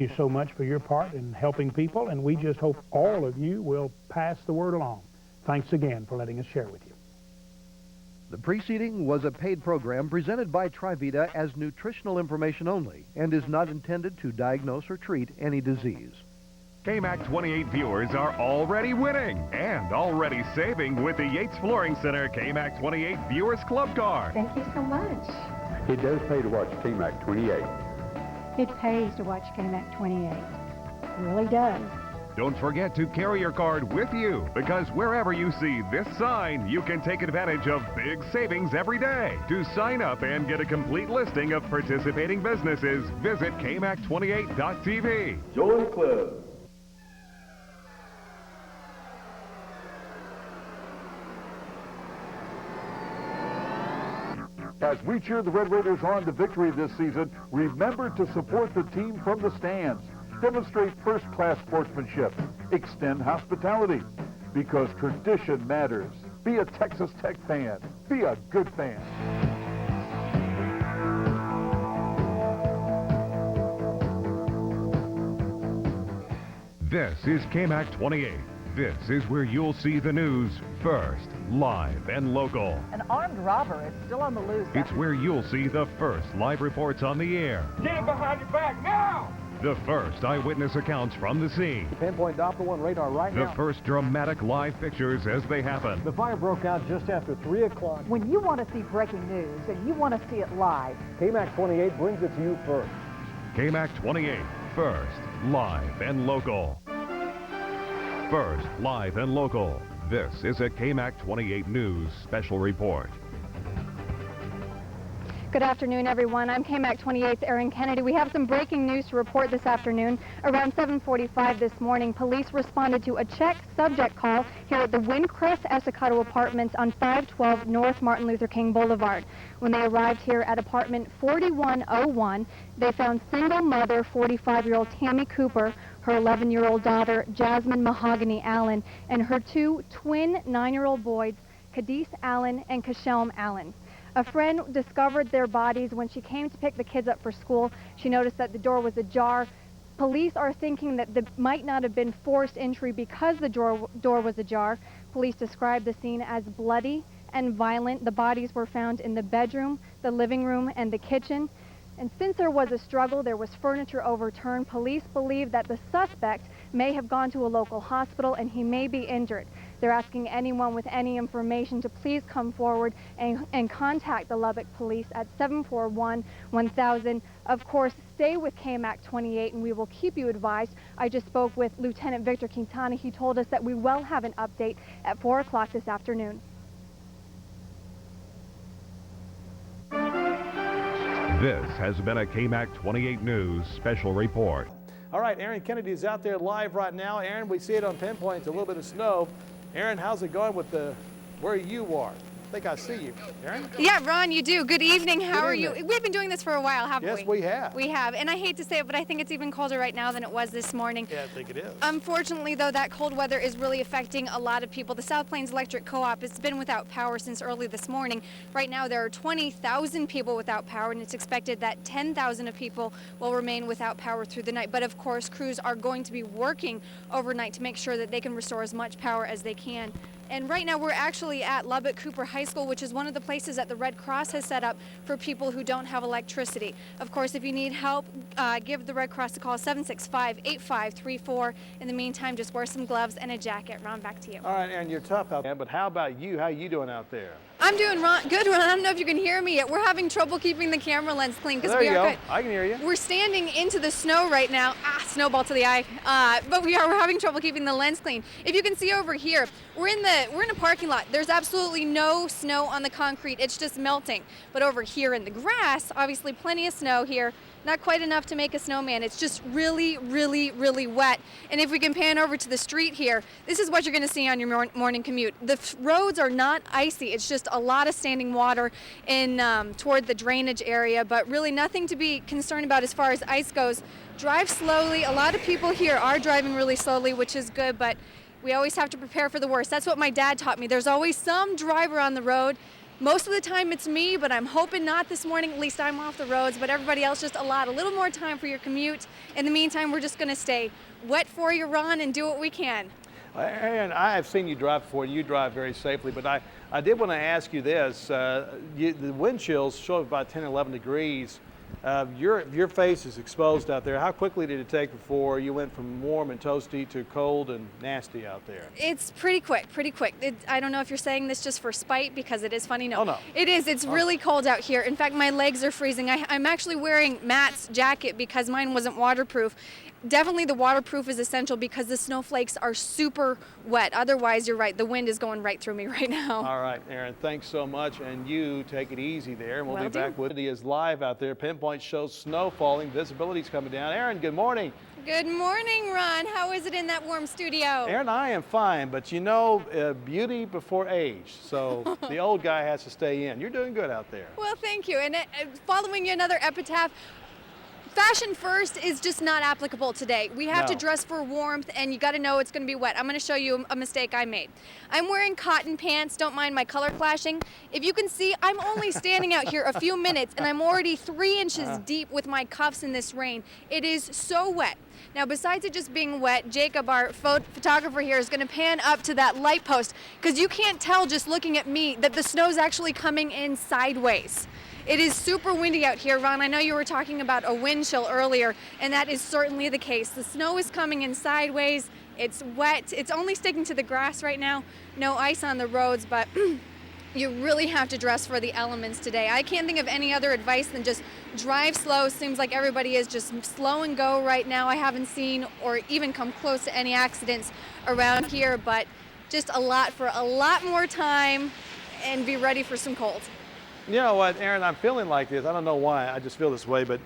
you so much for your part in helping people, and we just hope all of you will pass the word along. Thanks again for letting us share with you. The preceding was a paid program presented by Trivita as nutritional information only and is not intended to diagnose or treat any disease. KMAC 28 viewers are already winning and already saving with the Yates Flooring Center KMAC 28 Viewers Club card. Thank you so much. It does pay to watch KMAC 28. It pays to watch KMAC 28. It really does. Don't forget to carry your card with you, because wherever you see this sign, you can take advantage of big savings every day. To sign up and get a complete listing of participating businesses, visit KMAC28.tv. Joy Club. As we cheer the Red Raiders on to victory this season, remember to support the team from the stands. Demonstrate first-class sportsmanship. Extend hospitality. Because tradition matters. Be a Texas Tech fan. Be a good fan. This is KMAC 28. This is where you'll see the news first, live and local. An armed robber is still on the loose. It's where you'll see the first live reports on the air. Get him behind your back now! The first eyewitness accounts from the scene. Pinpoint Doppler 1 radar right now. The first dramatic live pictures as they happen. The fire broke out just after 3 o'clock. When you want to see breaking news and you want to see it live, KMAC 28 brings it to you first. KMAC 28, first, live and local. First, live and local. This is a KMAC 28 News special report. Good afternoon, everyone. I'm KMAC 28's Erin Kennedy. We have some breaking news to report this afternoon. Around 7:45 this morning, police responded to a checked subject call here at the Windcrest Estacado Apartments on 512 North Martin Luther King Boulevard. When they arrived here at apartment 4101, they found single mother, 45-year-old Tammy Cooper, her 11-year-old daughter, Jasmine Mahogany Allen, and her 2 twin 9-year-old boys, Cadice Allen and Kashelm Allen. A friend discovered their bodies when she came to pick the kids up for school. She noticed that the door was ajar. Police are thinking that there might not have been forced entry because the door was ajar. Police described the scene as bloody and violent. The bodies were found in the bedroom, the living room, and the kitchen. And since there was a struggle, there was furniture overturned. Police believe that the suspect may have gone to a local hospital and he may be injured. They're asking anyone with any information to please come forward and contact the Lubbock Police at 741-1000. Of course, stay with KMAC 28 and we will keep you advised. I just spoke with Lieutenant Victor Quintana. He told us that we will have an update at 4 o'clock this afternoon. This has been a KMAC 28 News special report. All right, Erin Kennedy is out there live right now. Erin, we see it on Pinpoint. It's a little bit of snow. Erin, how's it going with where you are? I think I see you. Erin? Yeah, Ron, you do. Good evening. How are you? We've been doing this for a while, haven't we? Yes, we have. We have. And I hate to say it, but I think it's even colder right now than it was this morning. Yeah, I think it is. Unfortunately, though, that cold weather is really affecting a lot of people. The South Plains Electric Co-op has been without power since early this morning. Right now, there are 20,000 people without power, and it's expected that 10,000 of people will remain without power through the night. But, of course, crews are going to be working overnight to make sure that they can restore as much power as they can. And right now we're actually at Lubbock Cooper High School, which is one of the places that the Red Cross has set up for people who don't have electricity. Of course, if you need help, give the Red Cross a call, 765-8534. In the meantime, just wear some gloves and a jacket. Ron, back to you. All right, Erin, you're tough out there, but how about you? How are you doing out there? I'm doing good, Ron. I don't know if you can hear me yet. We're having trouble keeping the camera lens clean because we are good. I can hear you. We're standing into the snow right now. Snowball to the eye. But we're having trouble keeping the lens clean. If you can see over here, we're in a parking lot. There's absolutely no snow on the concrete. It's just melting. But over here in the grass, obviously plenty of snow here. Not quite enough to make a snowman. It's just really, really, really wet. And if we can pan over to the street here, this is what you're going to see on your morning commute. The roads are not icy. It's just a lot of standing water in toward the drainage area, but really nothing to be concerned about as far as ice goes. Drive slowly. A lot of people here are driving really slowly, which is good, but we always have to prepare for the worst. That's what my dad taught me. There's always some driver on the road Most of the time it's me, but I'm hoping not this morning. At least I'm off the roads, but everybody else just allowed a little more time for your commute. In the meantime, we're just going to stay wet for you, Ron, and do what we can. Aaron, I have seen you drive before, and you drive very safely, but I did want to ask you this. The wind chills show about 10, 11 degrees. Your face is exposed out there. How quickly did it take before you went from warm and toasty to cold and nasty out there? It's pretty quick, pretty quick. I don't know if you're saying this just for spite because it is funny. No, oh, no. It is. It's really cold out here. In fact, my legs are freezing. I'm actually wearing Matt's jacket because mine wasn't waterproof. Definitely the waterproof is essential because the snowflakes are super wet. Otherwise, you're right, the wind is going right through me right now. All right, Aaron, thanks so much, and you take it easy there. And we'll be Will back with it. Is live out there. Pinpoint shows snow falling. Visibility's coming down. Aaron, good morning. Good morning, Ron. How is it in that warm studio? Aaron, I am fine, but you know, beauty before age. So the old guy has to stay in. You're doing good out there. Well, thank you. And following another epitaph, fashion first is just not applicable today. We have to dress for warmth, and you got to know it's going to be wet. I'm going to show you a mistake I made. I'm wearing cotton pants. Don't mind my color flashing. If you can see, I'm only standing out here a few minutes, and I'm already 3 inches deep with my cuffs in this rain. It is so wet. Now, besides it just being wet, Jacob, our photographer here, is going to pan up to that light post because you can't tell just looking at me that the snow's actually coming in sideways. It is super windy out here, Ron. I know you were talking about a wind chill earlier, and that is certainly the case. The snow is coming in sideways. It's wet. It's only sticking to the grass right now. No ice on the roads, but you really have to dress for the elements today. I can't think of any other advice than just drive slow. Seems like everybody is just slow and go right now. I haven't seen or even come close to any accidents around here, but just a lot for a lot more time and be ready for some cold. You know what, Aaron, I'm feeling like this. I don't know why. I just feel this way, but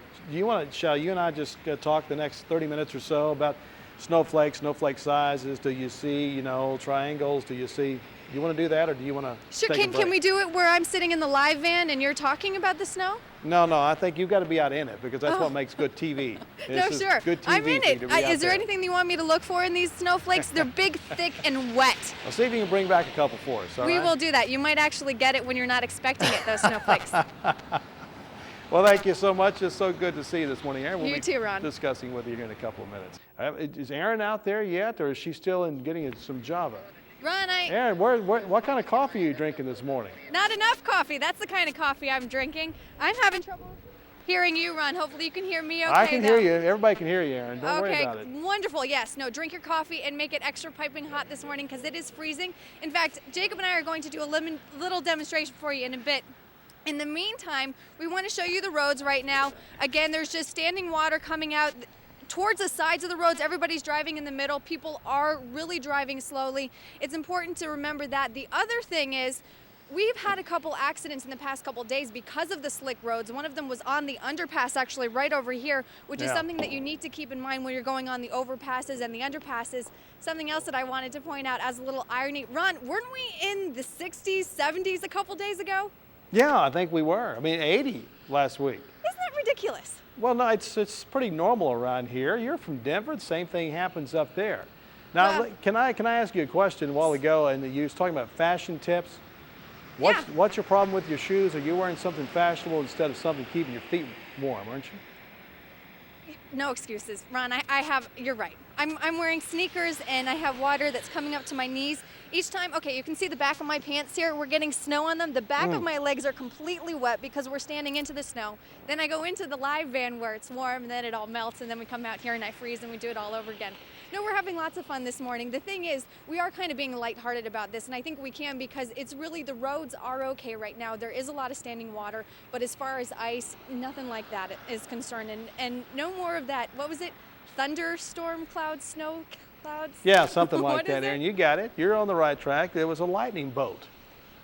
shall you and I just talk the next 30 minutes or so about snowflakes, snowflake sizes? Do you see, triangles? Do you see? Do you want to do that, or do you want to Sure, take a break? Can we do it where I'm sitting in the live van and you're talking about the snow? No, I think you've got to be out in it because that's what makes good TV. No, This is sure. Good TV I'm in for you it. to be out Is there there. anything you want me to look for in these snowflakes? They're big, thick, and wet. Well, see if you can bring back a couple for us. All We right? will do that. You might actually get it when you're not expecting it, those snowflakes. Well, thank you so much. It's so good to see you this morning, Aaron. We'll You be too, Ron. discussing with you here in a couple of minutes. Is Aaron out there yet, or is she still getting some Java? Ron, Aaron, what kind of coffee are you drinking this morning? Not enough coffee. That's the kind of coffee I'm drinking. I'm having trouble hearing you, Ron. Hopefully you can hear me okay. I can hear you. Everybody can hear you, Aaron. Don't worry Okay, about it. wonderful. Yes, no, drink your coffee and make it extra piping hot this morning because it is freezing. In fact, Jacob and I are going to do a little demonstration for you in a bit. In the meantime, we want to show you the roads right now. Again, there's just standing water coming out towards the sides of the roads. Everybody's driving in the middle. People are really driving slowly. It's important to remember that. The other thing is, we've had a couple accidents in the past couple days because of the slick roads. One of them was on the underpass, actually right over here, which is something that you need to keep in mind when you're going on the overpasses and the underpasses. Something else that I wanted to point out as a little irony. Ron, weren't we in the 60s, 70s a couple days ago? Yeah, I think we were. I mean, 80 last week. Isn't that ridiculous? Well, no, it's pretty normal around here. You're from Denver. The same thing happens up there. Now, can I ask you a question a while ago? And you was talking about fashion tips. What's your problem with your shoes? Are you wearing something fashionable instead of something keeping your feet warm, aren't you? No excuses, Ron. You're right. I'm wearing sneakers and I have water that's coming up to my knees. Each time, okay, you can see the back of my pants here. We're getting snow on them. The back of my legs are completely wet because we're standing into the snow. Then I go into the live van where it's warm and then it all melts and then we come out here and I freeze and we do it all over again. No, we're having lots of fun this morning. The thing is, we are kind of being lighthearted about this, and I think we can because it's really, the roads are okay right now. There is a lot of standing water, but as far as ice, nothing like that is concerned. And no more of that, what was it? Thunderstorm clouds, snow clouds? Yeah, something like that, is Aaron. You got it. You're on the right track. There was a lightning bolt.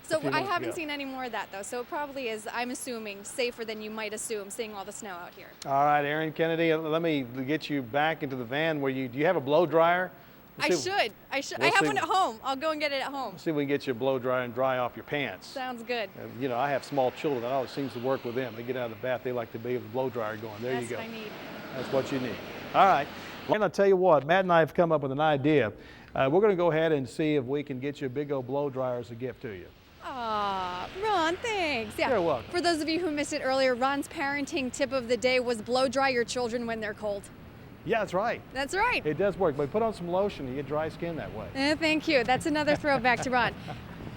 So I haven't seen any more of that, though. So it probably is, I'm assuming, safer than you might assume, seeing all the snow out here. All right, Aaron Kennedy, let me get you back into the van. Do you have a blow dryer? I should. I have one at home. I'll go and get it at home. See if we can get you a blow dryer and dry off your pants. Sounds good. I have small children. That always seems to work with them. They get out of the bath, they like to be with the blow dryer going. There you go. That's what I need. That's what you need. All right. And I'll tell you what, Matt and I have come up with an idea. We're going to go ahead and see if we can get you a big old blow dryer as a gift to you. Aw, Ron, thanks. Yeah. You're welcome. For those of you who missed it earlier, Ron's parenting tip of the day was blow dry your children when they're cold. Yeah, that's right. That's right. It does work, but put on some lotion, you get dry skin that way. Thank you. That's another throwback to Ron.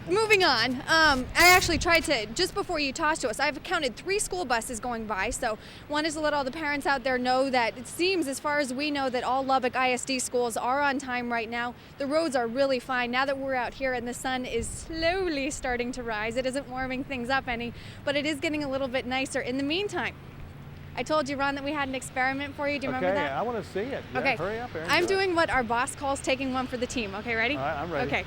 Moving on, I actually tried to, just before you tossed to us, I've counted 3 school buses going by, so wanted to let all the parents out there know that it seems, as far as we know, that all Lubbock ISD schools are on time right now. The roads are really fine now that we're out here and the sun is slowly starting to rise. It isn't warming things up any, but it is getting a little bit nicer. In the meantime, I told you, Ron, that we had an experiment for you. Do you remember that? Okay, I want to see it. Yeah, okay, hurry up, Aaron. I'm doing what our boss calls taking one for the team. Okay, ready? All right, I'm ready. Okay.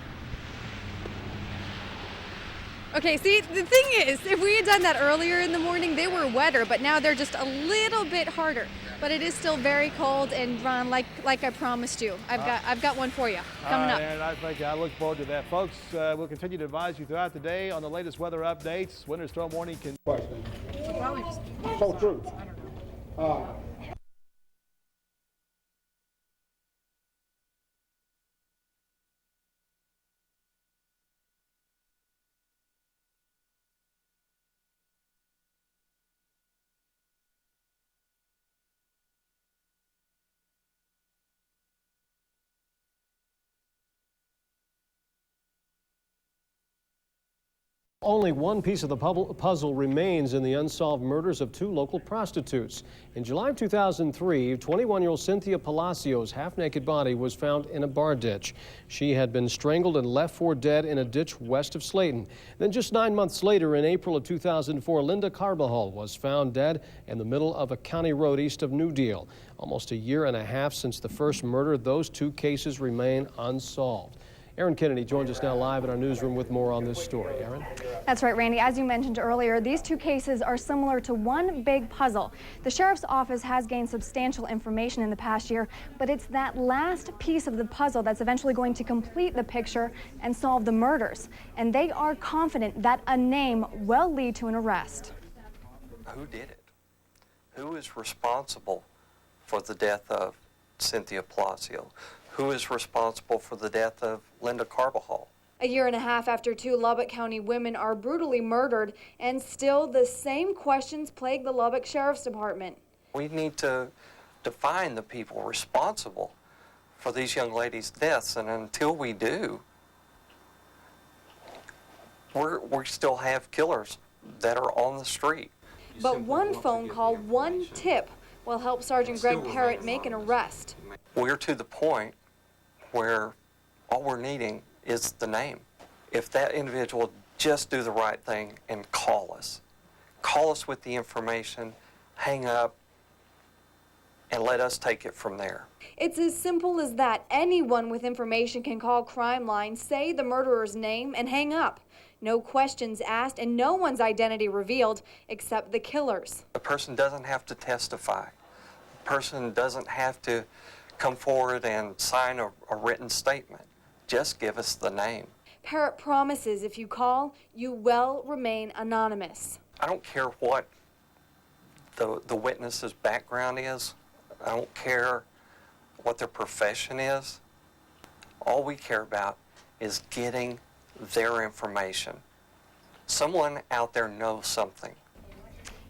Okay, see, the thing is, if we had done that earlier in the morning, they were wetter, but now they're just a little bit harder. But it is still very cold, and Ron, like I promised you, I've got one for you coming up. And I look forward to that. Folks, we'll continue to advise you throughout the day on the latest weather updates. Winter storm warning can... So true. Only one piece of the puzzle remains in the unsolved murders of 2 local prostitutes. In July of 2003, 21-year-old Cynthia Palacios' half-naked body was found in a bar ditch. She had been strangled and left for dead in a ditch west of Slayton. Then just 9 months later, in April of 2004, Linda Carbajal was found dead in the middle of a county road east of New Deal. Almost a year and a half since the first murder, those 2 cases remain unsolved. Aaron Kennedy joins us now live in our newsroom with more on this story. Aaron? That's right, Randy. As you mentioned earlier, these 2 cases are similar to one big puzzle. The sheriff's office has gained substantial information in the past year, but it's that last piece of the puzzle that's eventually going to complete the picture and solve the murders. And they are confident that a name will lead to an arrest. Who did it? Who is responsible for the death of Cynthia Palacios? Who is responsible for the death of Linda Carbajal? A year and a half after 2 Lubbock County women are brutally murdered, and still the same questions plague the Lubbock Sheriff's Department. We need to define the people responsible for these young ladies' deaths, and until we do, we still have killers that are on the street. But one phone call, one tip, will help Sergeant Greg Parrott make an arrest. We're to the point where all we're needing is the name. If that individual just do the right thing and call us with the information, hang up, and let us take it from there. It's as simple as that. Anyone with information can call Crime Line, say the murderer's name, and hang up. No questions asked and no one's identity revealed except the killer's. The person doesn't have to testify. The person doesn't have to come forward and sign a written statement. Just give us the name. Parrott promises if you call, you will remain anonymous. I don't care what the witness's background is. I don't care what their profession is. All we care about is getting their information. Someone out there knows something.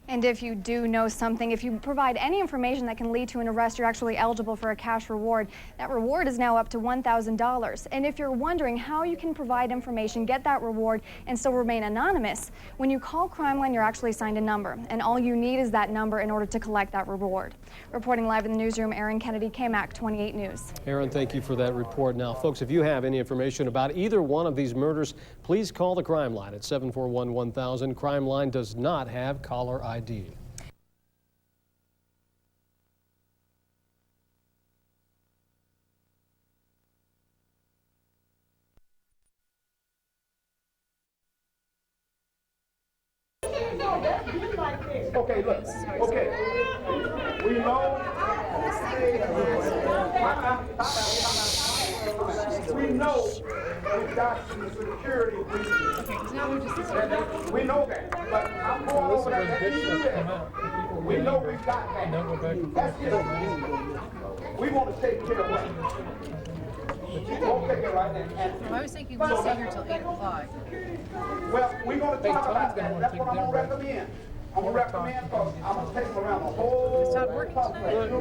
And if you do know something, if you provide any information that can lead to an arrest, you're actually eligible for a cash reward. That reward is now up to $1,000. And if you're wondering how you can provide information, get that reward, and still remain anonymous, when you call Crime Line, you're actually assigned a number. And all you need is that number in order to collect that reward. Reporting live in the newsroom, Aaron Kennedy, KMAC 28 News. Aaron, thank you for that report. Now, folks, if you have any information about either one of these murders, please call the Crime Line at 741-1000. Crime Line does not have caller ID. Okay, look. Okay. We know. We know we've got some security breaches. We know that. But I'm going over that. We know we've got that. That's it. We want to take care of what? We'll take it right there. I was thinking we'll stay here till 8 o'clock. Well, we're going to talk about that. That's what I'm going to recommend. I'm going to recommend because I'm going to take them around the whole complex. The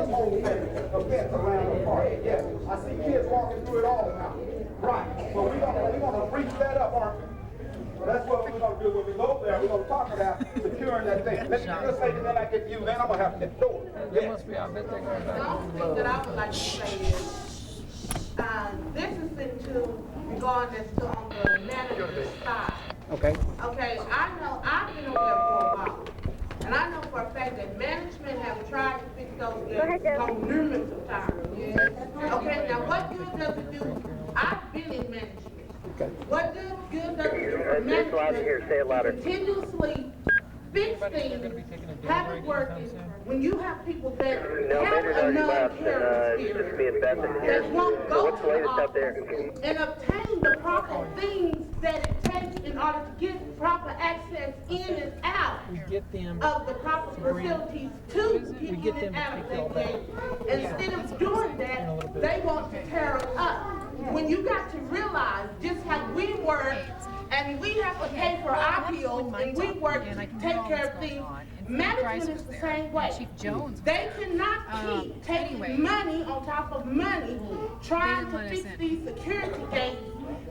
whole event around the park. Yes, I see kids walking through it all now. Right. So we're going to reach that up, aren't we? That's what we're going to do when we go there. We're going to talk about securing that thing. Let's say that then I get you, then I'm going to have to get the door. Yes. The only thing that I would like to say is, this is into regardless to on the manager's side. Okay. Okay, I know, I've been over there for a while. And I know for a fact that management have tried to fix those issues on numerous of times. Okay, now what good does it do? I've been in management. Okay. What good does it do for management continuously fix things, have it working, when you have people that have another character spirit, that won't go to the office and obtain the proper things that it takes in order to get proper access in and out of the proper facilities to get in and out of that gate. Instead of doing that, they want to tear us up. When you got to realize just how we work, and we have to pay for our bills, and we work to take care of things. Management is the same way. They cannot keep taking money on top of money, trying to fix these security gates,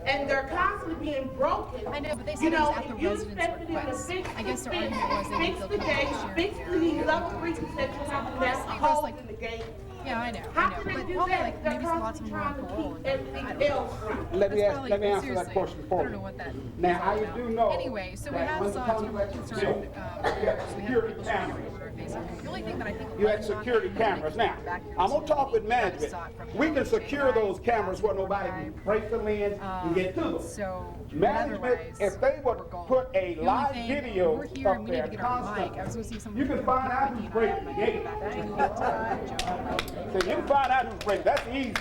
and they're constantly being broken. I know, but they said it was at the residents' request. I guess their argument was they didn't feel the gate, fix these other reasons that you have to have holes in the gate. Yeah, I know. But probably like maybe lots of them were on parole. Let me answer that question for you. I don't know what that. Now I do know. Anyway, so we have saw two concerned. We had people showing their faces. The only thing that I think you had security cameras. Now I'm gonna talk with management. We can secure those cameras where nobody can break them in and get to them. So management, if they would put a live video up there constantly, you can find out who's breaking the gate. So you can find out who's breaking. That's easy.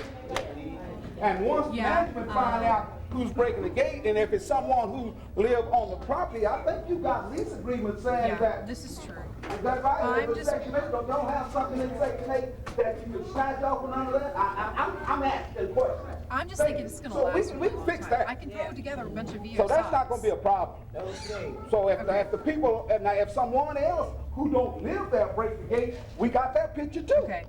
And once management find out who's breaking the gate, and if it's someone who lives on the property, I think you got lease agreement saying that. This is true. Is that right? If Section 8 don't have something in Section 8 that you can snatch off and none of that? I'm asking questions. I'm just thinking it's going to last. So we can fix that. I can throw together a bunch of VO So that's not going to be a problem. So if the people, now if someone else who don't live there break the gate, we got that picture too. Okay.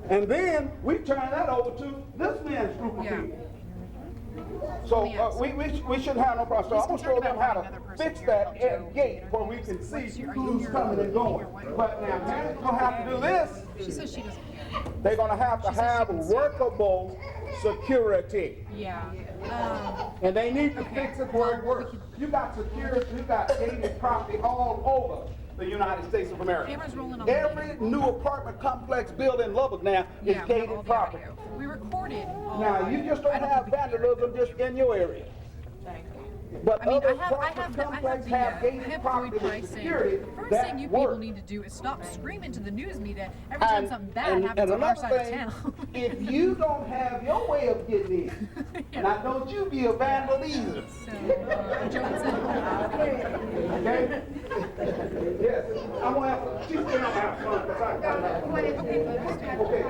And then we turn that over to this man's group of people. So we shouldn't have no problem. So I'm going to show them how to fix that gate where we can see who's coming and going. But now managers going to have to do this. She says she doesn't care. They're going to have workable security. Yeah. And they need to fix it where it works. You got security, you got gated property all over the United States of America. Every new apartment complex built in Lubbock now is gated property. We recorded all now, you just don't have vandalism just in your area. But other apartment complexes have gated property with security. The first thing you people need to do is stop screaming to the news media every time something bad happens on our side of town. If you don't have your way of getting in, now don't you be a vandal either. Okay? Yes. I'm going to have to teach them how to have fun because I okay.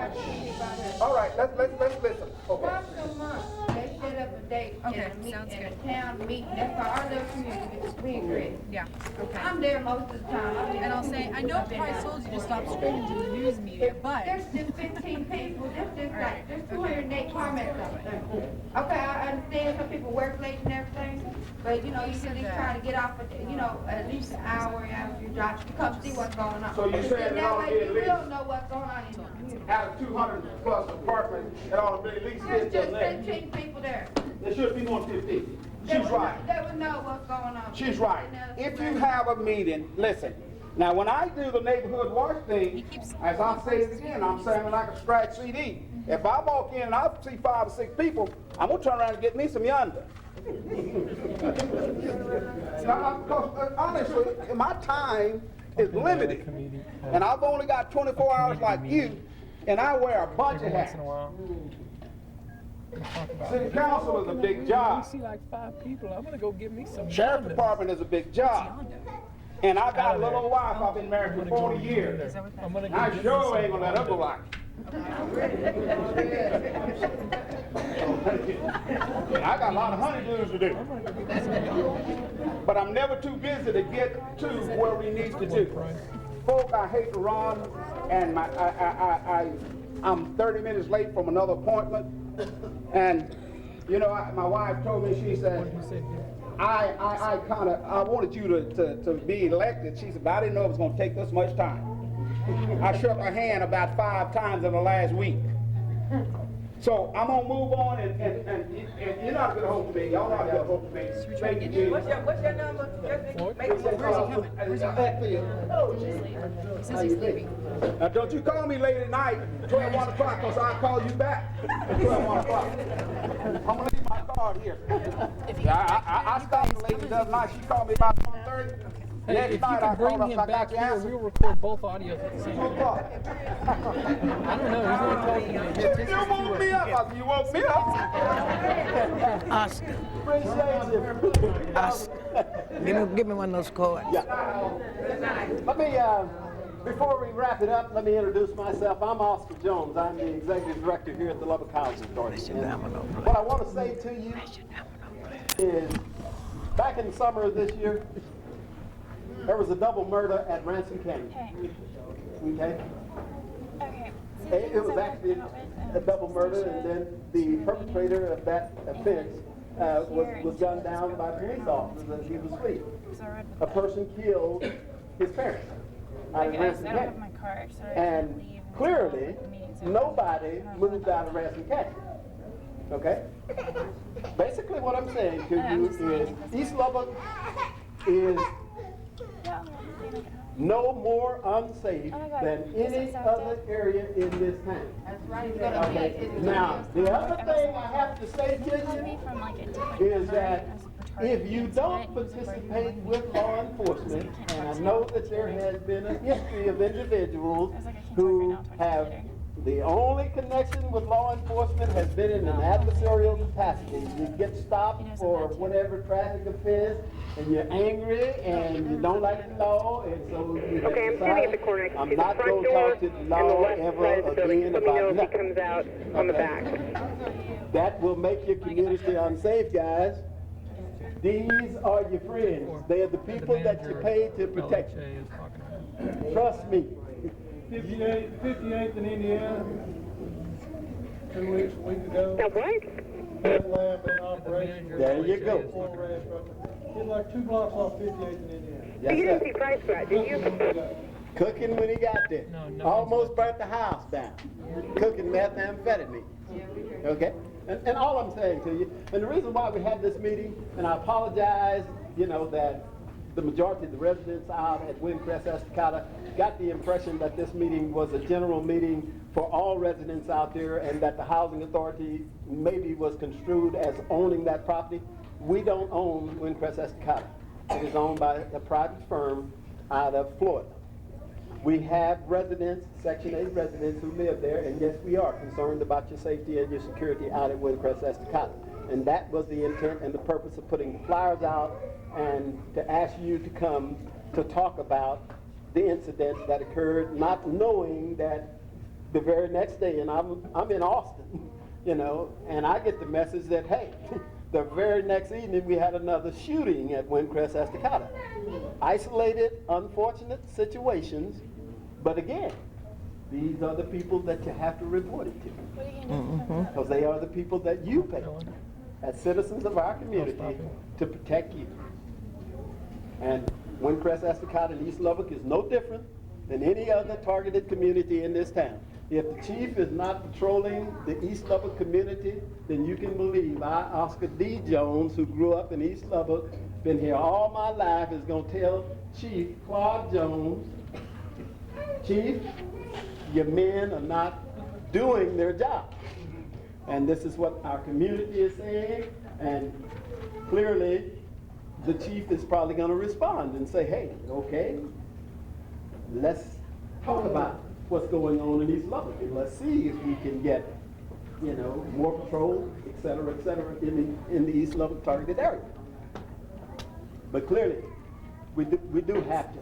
All right, let's listen. Okay. Once a month, they set up a date in a town meeting. That's for our little community, it's Queen Creek. Yeah, okay. I'm there most of the time. And I'll say, I know I probably told you to stop screaming to the news media, but... There's just 15 people. There's 208 comments up there. Okay, I understand some people work late and everything, but you know, you can at least try to get off, at least an hour after your job to come see what's going on. So you said that way you will know what's going on in the community. Out of 200 plus apartments, it ought to be at least 15. There's just 15 people there. There should be more than 15. She's right. They would know what's going on. She's right. If you have a meeting, listen. Now, when I do the neighborhood watch thing, as I say it again, I'm sounding like a scratch CD. If I walk in and I see 5 or 6 people, I'm going to turn around and get me some yonder. Because honestly, my time is limited. And I've only got 24 hours like you, and I wear a bunch of hats. City council is a big job. See like 5 people. I'm gonna go get me some. Sheriff department is a big job. And I got a little wife. I've been married for 40 years. I sure ain't gonna let her go like it. I got a lot of honeydews to do. But I'm never too busy to get to where we need to do. Folk, I hate to run, and I'm 30 minutes late from another appointment. And, you know, my wife told me, she said, I wanted you to be elected. She said, but I didn't know it was going to take this much time. I shook her hand about 5 times in the last week. So I'm going to move on, and you're not going to hold me. Y'all not going to hold me. Thank you, Jesus. What's your number? Where's he coming? Now, don't you call me late at night, 12, 1 o'clock, because I'll call you back at 12, 1 o'clock. I'm going to leave my card here. I stopped the lady the other night. She called me about 1:30. Hey, if you can bring him back here, we'll record both audios at the same time. I don't know, he's only talking to me. You woke me up. You woke me up. Oscar. Oscar. Give me one of those cards. Yeah. Let me, before we wrap it up, let me introduce myself. I'm Oscar Jones. I'm the Executive Director here at the Lubbock Housing Authority. What I want to say to you is, back in the summer of this year, there was a double murder at Ransom Canyon. Okay? Okay. It was actually a double murder, and then the perpetrator of that offense was gunned down by police officers as he was fleeing. A person killed his parents out of Ransom Canyon. And clearly, nobody moved out of Ransom Canyon. Okay? Basically what I'm saying to you is East Lubbock is no more unsafe than any other area in this town. That's right. Okay. Now, the other thing I have to say to you is that if you don't participate with law enforcement, and I know that there has been a history of individuals who have the only connection with law enforcement has been in an adversarial capacity. You get stopped for whatever traffic offense, and you're angry, and you don't like the law, and so you okay, I'm standing at the corner. I'm not going to talk to the law ever again Let me know about if he comes out on the back. That will make your community unsafe, guys. These are your friends. They are the people that you pay to protect you. Trust me. 58th in Indiana, 2 weeks, a week ago. Now what? Meth lab in operation. There you go. He's like 2 blocks off 58th in Indiana. Yes, you didn't see Price Scratch, did you? Cooking when he got there. Almost burnt the house down. Cooking methamphetamine. Okay? And all I'm saying to you, and the reason why we had this meeting, and I apologize, you know, that the majority of the residents out at Windcrest Estacada got the impression that this meeting was a general meeting for all residents out there, and that the housing authority maybe was construed as owning that property. We don't own Windcrest Estacada. It is owned by a private firm out of Florida. We have residents, Section 8 residents who live there, and yes, we are concerned about your safety and your security out at Windcrest Estacada. And that was the intent and the purpose of putting the flyers out and to ask you to come to talk about the incidents that occurred, not knowing that the very next day, and I'm in Austin, you know, and I get the message that, hey, the very next evening we had another shooting at Windcrest Estacada. Isolated, unfortunate situations, but again, these are the people that you have to report it to. Because they are the people that you pay as citizens of our community to protect you. And Windcrest Estacada in East Lubbock is no different than any other targeted community in this town. If the chief is not patrolling the East Lubbock community, then you can believe I, Oscar D. Jones, who grew up in East Lubbock, been here all my life, is going to tell Chief Claude Jones, Chief, your men are not doing their job. And this is what our community is saying, and clearly the chief is probably going to respond and say, hey, okay, let's talk about what's going on in East Lubbock, and let's see if we can get, you know, more patrol, et cetera, in the East Lubbock targeted area. But clearly, we do have to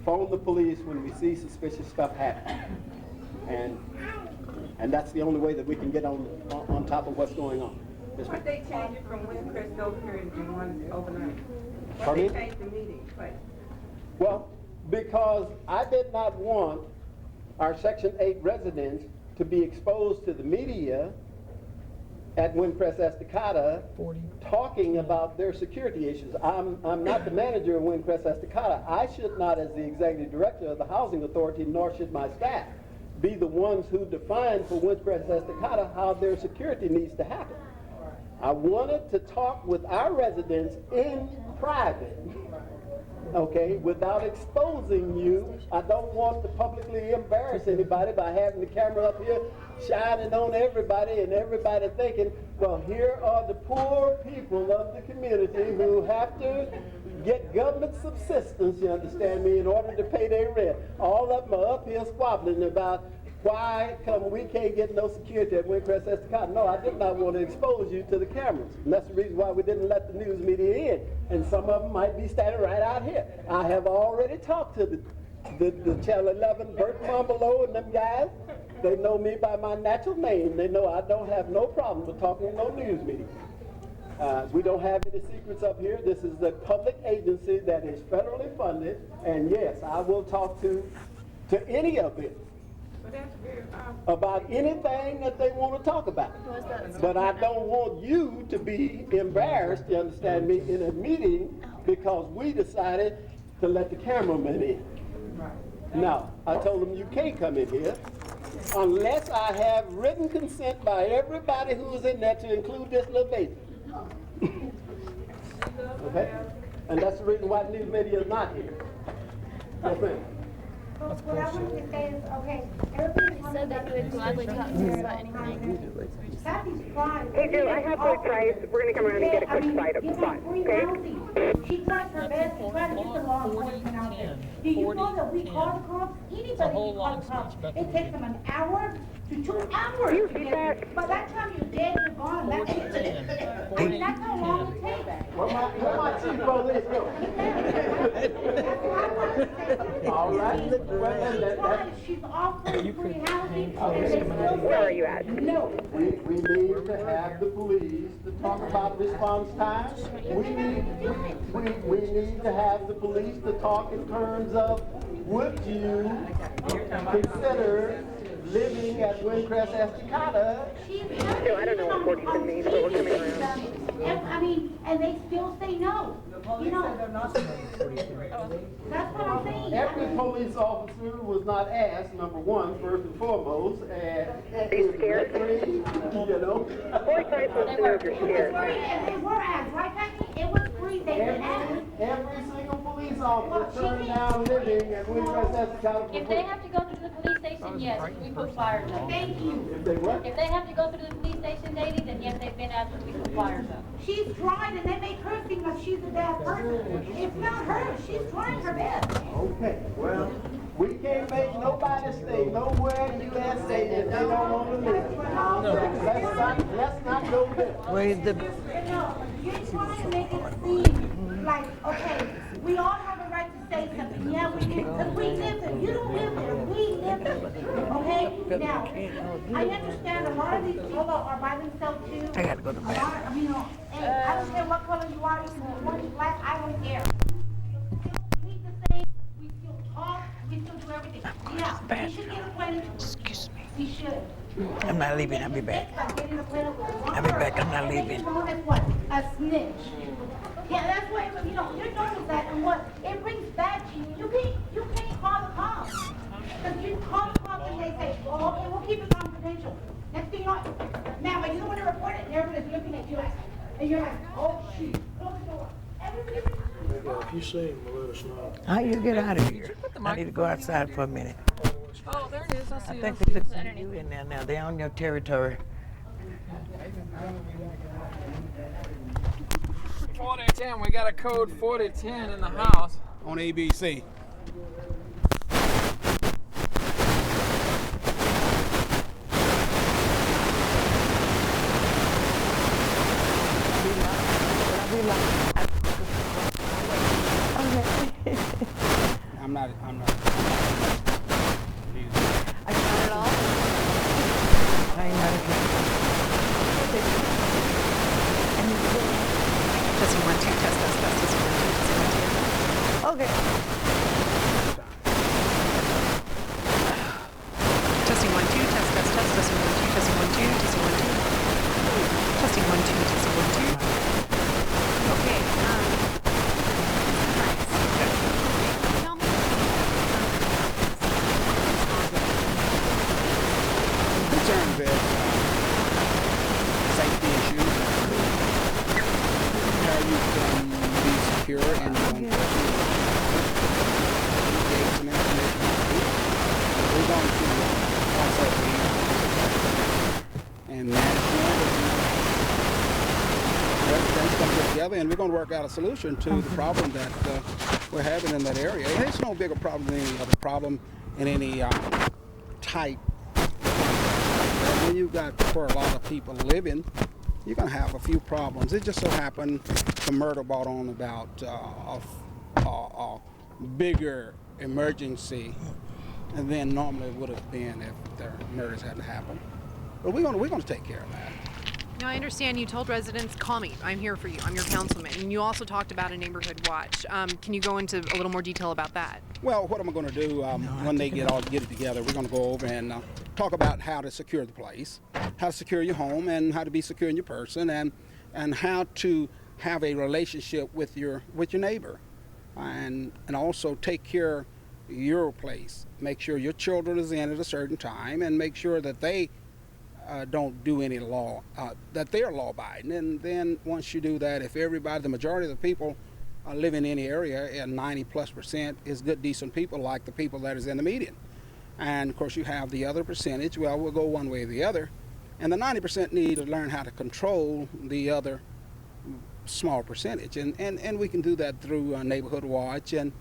phone the police when we see suspicious stuff happening. And that's the only way that we can get on top of what's going on. Yes, Why they change it from Windcrest over here and one overnight? Why Pardon they me? change the meeting place? Well, because I did not want our Section 8 residents to be exposed to the media at Windcrest Estacada talking about their security issues. I'm not the manager of Windcrest Estacada. I should not, as the executive director of the Housing Authority, nor should my staff, be the ones who define for Windcrest Estacada how their security needs to happen. I wanted to talk with our residents in private, okay, without exposing you. I don't want to publicly embarrass anybody by having the camera up here shining on everybody and everybody thinking, well, here are the poor people of the community who have to get government subsistence, you understand me, in order to pay their rent. All of them are up here squabbling about why come we can't get no security at Windcrest Estacada. No, I did not want to expose you to the cameras. And that's the reason why we didn't let the news media in. And some of them might be standing right out here. I have already talked to the Channel 11, Bert Mombolo and them guys. They know me by my natural name. They know I don't have no problem with talking to no news media. We don't have any secrets up here. This is a public agency that is federally funded. And yes, I will talk to any of it about anything that they want to talk about. But I don't want you to be embarrassed, you understand me, in a meeting because we decided to let the cameraman in. Now, I told them you can't come in here unless I have written consent by everybody who's in there to include this little baby. Okay? And that's the reason why the news media is not here. Yes, ma'am. What I wanted to say is, okay, everybody's said that you would gladly talk to us about anything. Hey, Joe, I have to try. We're going to come around and get a quick side up spot, okay? She tried her best to try to get the law enforcement out there. Do you know that we call the cops? Anybody can call the cops. It takes them an hour to 2 hours to get. By that time you're dead, you're gone. That's it. I mean, that's how long it takes. Where my chief police go? All right. She's offering free housing. Where are you at? No. We need to have the police to talk about response time. We need to have the police to talk in terms of would you consider living at Windcrest Estacada? No, I don't know what 47 means, but we're coming around. I mean, and they still say no. You know, that's what I'm saying. Every police officer was not asked, number one, first and foremost, are you scared? You know? Boy, try to know if you're scared. They were asked, right, Becky? It was free. They didn't ask. Every single police officer turned down living at Windcrest Estacada. If they have to go through the police station, yes, we put fires up. Thank you. If they what? If they have to go through the police station daily, then yes, they've been asked to put fires up. She's trying, and they make her seem like she's a bad person. It's not her. She's trying her best. Okay, well, we can't make nobody stay nowhere in USA if they don't want to live. Let's not go there. Where's the... No, you're trying to make it seem like, okay, we all have a right to say something. Yeah, we do. Because we live there. You don't live there. We live there. Okay? Now, I understand a lot of these people are by themselves too. I gotta go to bed. Hey, I don't care what color you are, even if you're black, I don't care. We still eat the same, we still talk, we still do everything. Yeah, we should get acquainted. Excuse me. We should. I'm not leaving. I'll be back. I'll be back. I'm not leaving. Known as what? A snitch. Yeah, that's what, you know, you're known as that, and what? It brings back to you. You can't call the cops. Because you call the cops and they say, oh, okay, we'll keep it confidential. Next thing you know, now, when you don't want to report it, everybody's looking at you like, and you're like, oh, shoot, close the door. If you see him, let us know. How you get out of here? I need to go outside for a minute. Oh, there it is. I see I think they look at you in there now. They're on your territory. 4010, we got a code 4010 in the house. On ABC. I'm not. I got it all. together, and we're going to work out a solution to the problem that we're having in that area. It's no bigger problem than any other problem in any type. When you've got for a lot of people living, you're going to have a few problems. It just so happened the murder brought on about a bigger emergency than normally would have been if the murders hadn't happened. But we're going to take care of that. Now, I understand you told residents, call me, I'm here for you, I'm your councilman. And you also talked about a neighborhood watch. Can you go into a little more detail about that? Well, what am I going to do when they get it together? We're going to go over and talk about how to secure the place, how to secure your home, and how to be secure in your person, and how to have a relationship with your neighbor, and also take care of your place. Make sure your children is in at a certain time, and make sure that they don't do any law, that they're law-abiding. And then once you do that, if everybody, the majority of the people live in any area, and 90+% is good, decent people like the people that is in the median. And of course you have the other percentage, well, we'll go one way or the other. And the 90% need to learn how to control the other small percentage. And we can do that through neighborhood watch and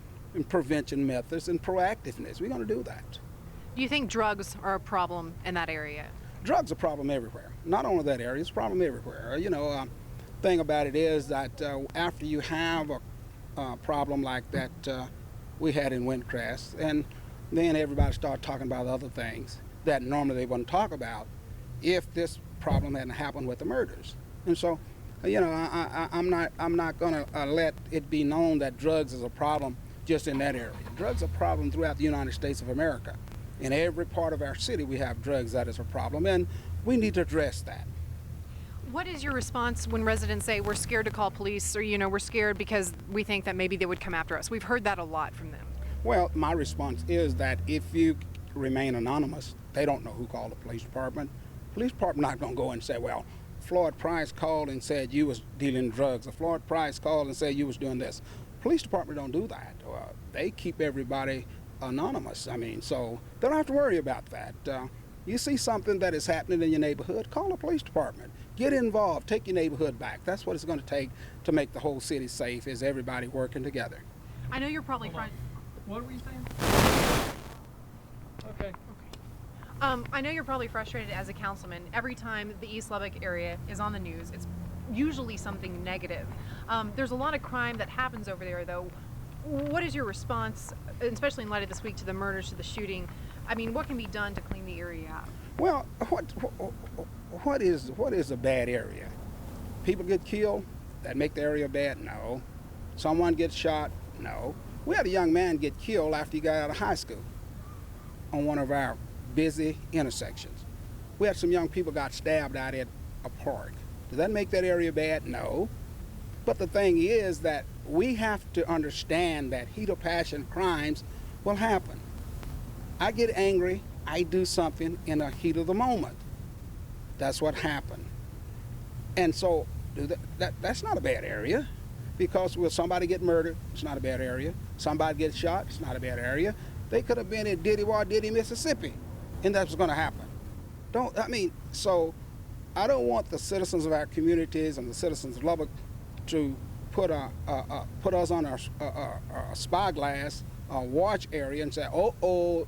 prevention methods and proactiveness. We're going to do that. Do you think drugs are a problem in that area? Drugs are a problem everywhere. Not only that area, it's a problem everywhere. You know, thing about it is that after you have a problem like that we had in Windcrest, and then everybody started talking about other things that normally they wouldn't talk about if this problem hadn't happened with the murders. And so, you know, I'm not going to let it be known that drugs is a problem just in that area. Drugs are a problem throughout the United States of America. In every part of our city, we have drugs that is a problem, and we need to address that. What is your response when residents say we're scared to call police, or, you know, we're scared because we think that maybe they would come after us? We've heard that a lot from them. Well, my response is that if you remain anonymous, they don't know who called the police department. Police department not going to go and say, well, Floyd Price called and said you was dealing drugs, or Floyd Price called and said you was doing this. Police department don't do that. They keep everybody anonymous. I mean, so they don't have to worry about that. You see something that is happening in your neighborhood, call the police department. Get involved, take your neighborhood back. That's what it's going to take to make the whole city safe, is everybody working together. I know you're probably What were you saying? Okay. I know you're probably frustrated as a councilman. Every time the East Lubbock area is on the news, it's usually something negative. There's a lot of crime that happens over there, though. What is your response, especially in light of this week, to the murders, to the shooting? I mean, what can be done to clean the area up? Well, what is a bad area? People get killed, that make the area bad? No. Someone gets shot? No. We had a young man get killed after he got out of high school on one of our busy intersections. We had some young people got stabbed out at a park. Does that make that area bad? No. But the thing is that we have to understand that heat of passion crimes will happen. I get angry, I do something in the heat of the moment. That's what happened. And so that's not a bad area, because will somebody get murdered? It's not a bad area. Somebody gets shot? It's not a bad area. They could have been in Diddy, Mississippi, and that's what's going to happen. So I don't want the citizens of our communities and the citizens of Lubbock to put us on our spyglass, our watch area, and say, oh,